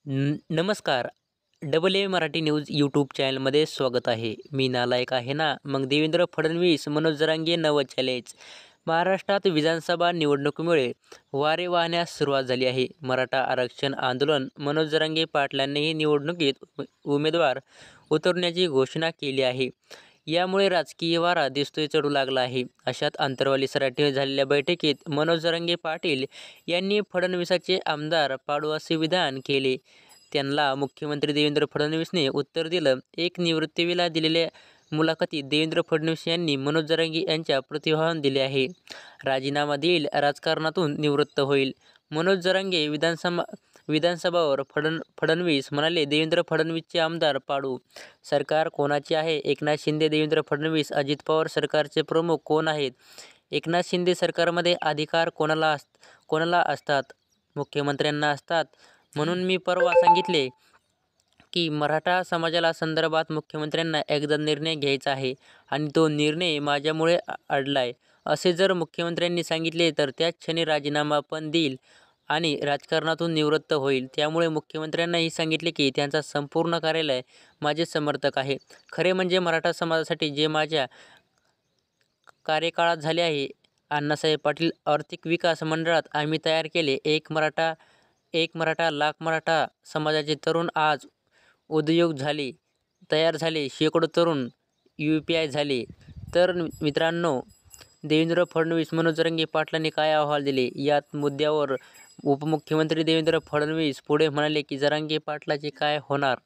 नमस्कार. Double A Marathi news YouTube चॅनलमध्ये स्वागत आहे. मी नालायक आहे ना. मग देवेंद्र फडणवीस, मनोज जरांगे नवं चॅलेंज. महाराष्ट्रात विधानसभा निवडणुकीमुळे वारे वाहण्यास सुरुवात झाली आहे. मराठा आरक्षण आंदोलन, मनोज जरांगे पाटलांनीही निवडणुकीत उमेदवार उतरण्याची घोषणा केली आहे. यामुळे राजकीय वारा दिसतोय चढू लागला आहे. अशात अंतरवाली सराटीवर झालेल्या बैठकीत मनोज जरांगे पाटील यांनी फडणवीसाचे आमदार पाडू असे विधान केले. त्यांना मुख्यमंत्री देवेंद्र फडणवीसने उत्तर दिलं. एक निवृत्तीवेळेला दिलेल्या मुलाखतीत देवेंद्र फडणवीस यांनी मनोज जरांगे यांच्या प्रतिभावान दिले आहे. राजीनामा देईल, राजकारणातून निवृत्त होईल. मनोज जरांगे विधानसभावर फडणवीस म्हणाले, देवेंद्र फडणवीसचे आमदार पाडू. सरकार कोणाचे आहे? एकनाथ शिंदे, देवेंद्र फडणवीस, अजित पवार सरकारचे प्रमुख कोण आहेत? एकनाथ शिंदे सरकारमध्ये अधिकार कोणाला असतात? मुख्यमंत्र्यांना असतात. म्हणून मी परवा सांगितले की मराठा समाजाला संदर्भात मुख्यमंत्र्यांना एकदा निर्णय घ्यायचा आहे आणि तो निर्णय माझ्यामुळे अडलाय. असे जर मुख्यमंत्र्यांनी सांगितले तर त्याच क्षणी राजीनामा पण देईल आणि राजकारणातून निवृत्त होईल. त्यामुळे मुख्यमंत्र्यांनाही सांगितले की त्यांचा संपूर्ण कार्यालय माझे समर्थक आहे. खरे म्हणजे मराठा समाजासाठी जे माझ्या कार्यकाळात झाले आहे. अण्णासाहेब पाटील आर्थिक विकास मंडळात आम्ही तयार केले. एक मराठा लाख मराठा समाजाचे तरुण आज उद्योग तयार झाले. शेकडो तरुण UPI झाले. तर मित्रांनो, देवेंद्र फडणवीस, मनोज जरांगे पाटलांनी काय अहवाल दिले यात मुद्द्यावर उपमुख्यमंत्री देवेंद्र फडणवीस पुढे म्हणाले की जरांगे पाटलाचे काय होणार.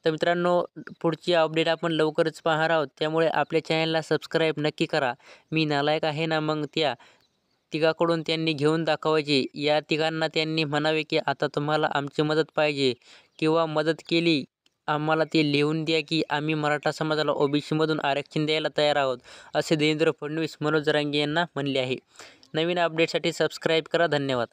तर मित्रांनो, पुढची अपडेट आपण लवकरच पाहणार आहोत. त्यामुळे आपल्या चॅनलला सबस्क्राईब नक्की करा. मी नालायक आहे ना. मग त्या तिघाकडून त्यांनी घेऊन दाखवायचे. या तिघांना त्यांनी म्हणावे की आता तुम्हाला आमची मदत पाहिजे किंवा मदत केली आम्हाला ते लिहून द्या की आम्ही मराठा समाजाला OBC मधून आरक्षण द्यायला तयार आहोत, असे देवेंद्र फडणवीस मनोज जरांगे यांना म्हणले आहे. नवीन अपडेटसाठी सबस्क्राईब करा. धन्यवाद.